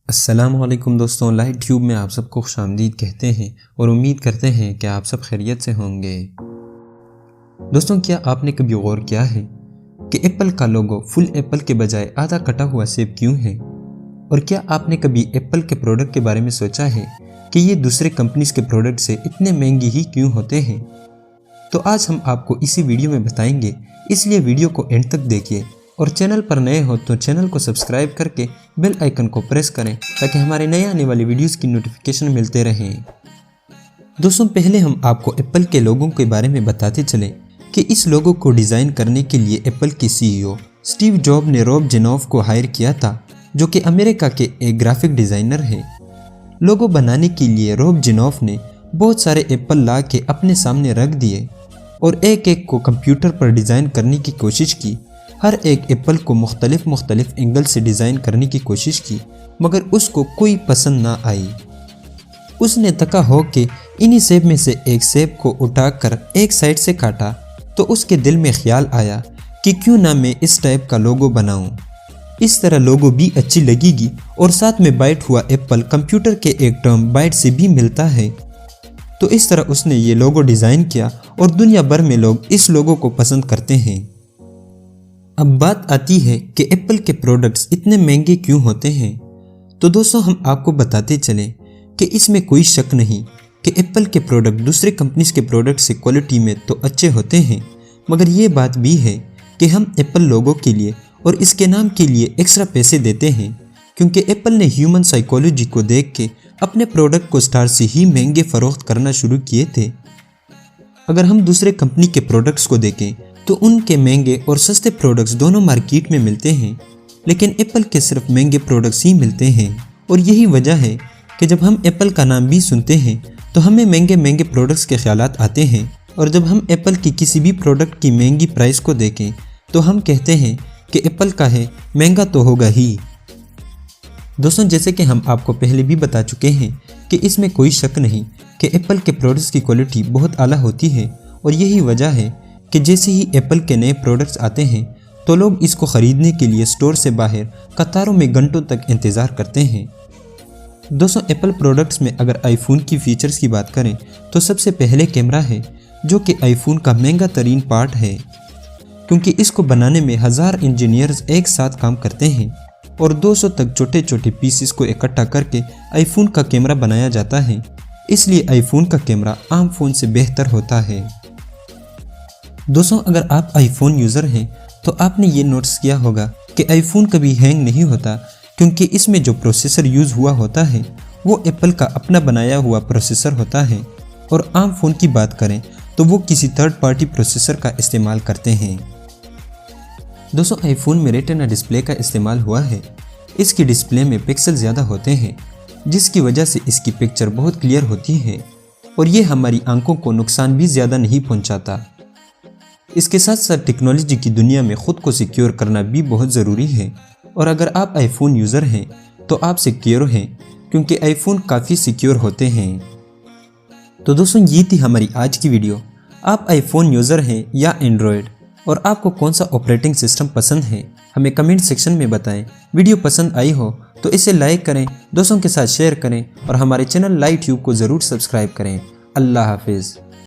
अस्सलामुअलैकुम दोस्तों, light tube में आप सबको खुशामदीद कहते हैं और उम्मीद करते हैं कि आप सब खैरियत से होंगे। दोस्तों, क्या आपने कभी गौर किया है कि एप्पल का लोगो फुल एप्पल के बजाय आधा कटा हुआ सेब क्यों है? और क्या आपने कभी एप्पल के प्रोडक्ट के बारे में सोचा है कि ये दूसरे कंपनीज के प्रोडक्ट से इतने महंगे ही क्यों होते हैं? तो आज हम आपको इसी वीडियो में बताएंगे, इसलिए वीडियो को एंड तक देखिए और चैनल पर नए हो तो चैनल को सब्सक्राइब करके बेल आइकन को प्रेस करें ताकि हमारे नए आने वाली वीडियोस की नोटिफिकेशन मिलते रहें। दोस्तों, पहले हम आपको एप्पल के लोगों के बारे में बताते चलें कि इस लोगो को डिज़ाइन करने के लिए एप्पल के सीईओ स्टीव जॉब ने रॉब जेनॉफ को हायर किया था, जो कि अमेरिका के एक ग्राफिक डिज़ाइनर है। लोगो बनाने के लिए रॉब जेनॉफ ने बहुत सारे एप्पल ला के अपने सामने रख दिए और एक एक को कंप्यूटर पर डिज़ाइन करने की कोशिश की। हर एक एप्पल को मुख्तलिफ एंगल से डिज़ाइन करने की कोशिश की, मगर उसको कोई पसंद ना आई। उसने थका हो के इन्हीं सेब में से एक सेब को उठाकर एक साइड से काटा तो उसके दिल में ख्याल आया कि क्यों ना मैं इस टाइप का लोगो बनाऊं। इस तरह लोगो भी अच्छी लगेगी और साथ में बाइट हुआ एप्पल कंप्यूटर के एक टर्म बाइट से भी मिलता है। तो इस तरह उसने ये लोगो डिज़ाइन किया और दुनिया भर में लोग इस लोगो को पसंद करते हैं। अब बात आती है कि एप्पल के प्रोडक्ट्स इतने महंगे क्यों होते हैं। तो दोस्तों, हम आपको बताते चलें कि इसमें कोई शक नहीं कि एप्पल के प्रोडक्ट दूसरे कंपनीज के प्रोडक्ट से क्वालिटी में तो अच्छे होते हैं, मगर ये बात भी है कि हम एप्पल लोगो के लिए और इसके नाम के लिए एक्स्ट्रा पैसे देते हैं, क्योंकि एप्पल ने ह्यूमन साइकोलॉजी को देख के अपने प्रोडक्ट को स्टार से ही महंगे फ़रोख्त करना शुरू किए थे। अगर हम दूसरे कंपनी के प्रोडक्ट्स को देखें तो उनके महंगे और सस्ते प्रोडक्ट्स दोनों मार्केट में मिलते हैं, लेकिन एप्पल के सिर्फ महंगे प्रोडक्ट्स ही मिलते हैं। और यही वजह है कि जब हम एप्पल का नाम भी सुनते हैं तो हमें महंगे प्रोडक्ट्स के ख्यालात आते हैं, और जब हम एप्पल की किसी भी प्रोडक्ट की महंगी प्राइस को देखें तो हम कहते हैं कि एप्पल का है, महंगा तो होगा ही। दोस्तों, जैसे कि हम आपको पहले भी बता चुके हैं कि इसमें कोई शक नहीं कि एप्पल के प्रोडक्ट्स की क्वालिटी बहुत आला होती है, और यही वजह है कि जैसे ही एप्पल के नए प्रोडक्ट्स आते हैं तो लोग इसको ख़रीदने के लिए स्टोर से बाहर कतारों में घंटों तक इंतज़ार करते हैं। दोस्तों, एप्पल प्रोडक्ट्स में अगर आईफोन की फ़ीचर्स की बात करें तो सबसे पहले कैमरा है, जो कि आईफोन का महंगा तरीन पार्ट है, क्योंकि इसको बनाने में 1000 इंजीनियर्स एक साथ काम करते हैं और 200 तक छोटे छोटे पीसेस को इकट्ठा करके आईफोन का कैमरा बनाया जाता है। इसलिए आईफोन का कैमरा आम फ़ोन से बेहतर होता है। दोस्तों, अगर आप आईफोन यूज़र हैं तो आपने ये नोटिस किया होगा कि आईफोन कभी हैंग नहीं होता, क्योंकि इसमें जो प्रोसेसर यूज़ हुआ होता है वो एप्पल का अपना बनाया हुआ प्रोसेसर होता है, और आम फ़ोन की बात करें तो वो किसी थर्ड पार्टी प्रोसेसर का इस्तेमाल करते हैं। दोस्तों, आईफोन में रेटिना डिस्प्ले का इस्तेमाल हुआ है। इसकी डिस्प्ले में पिक्सल ज़्यादा होते हैं, जिसकी वजह से इसकी पिक्चर बहुत क्लियर होती है और ये हमारी आंखों को नुकसान भी ज़्यादा नहीं पहुँचाता। इसके साथ साथ टेक्नोलॉजी की दुनिया में ख़ुद को सिक्योर करना भी बहुत ज़रूरी है, और अगर आप आईफोन यूज़र हैं तो आप सिक्योर हैं, क्योंकि आईफोन काफ़ी सिक्योर होते हैं। तो दोस्तों, ये थी हमारी आज की वीडियो। आप आईफोन यूज़र हैं या एंड्रॉयड, और आपको कौन सा ऑपरेटिंग सिस्टम पसंद है, हमें कमेंट सेक्शन में बताएं। वीडियो पसंद आई हो तो इसे लाइक करें, दोस्तों के साथ शेयर करें और हमारे चैनल लाइट ट्यूब को ज़रूर सब्सक्राइब करें। अल्लाह हाफिज़।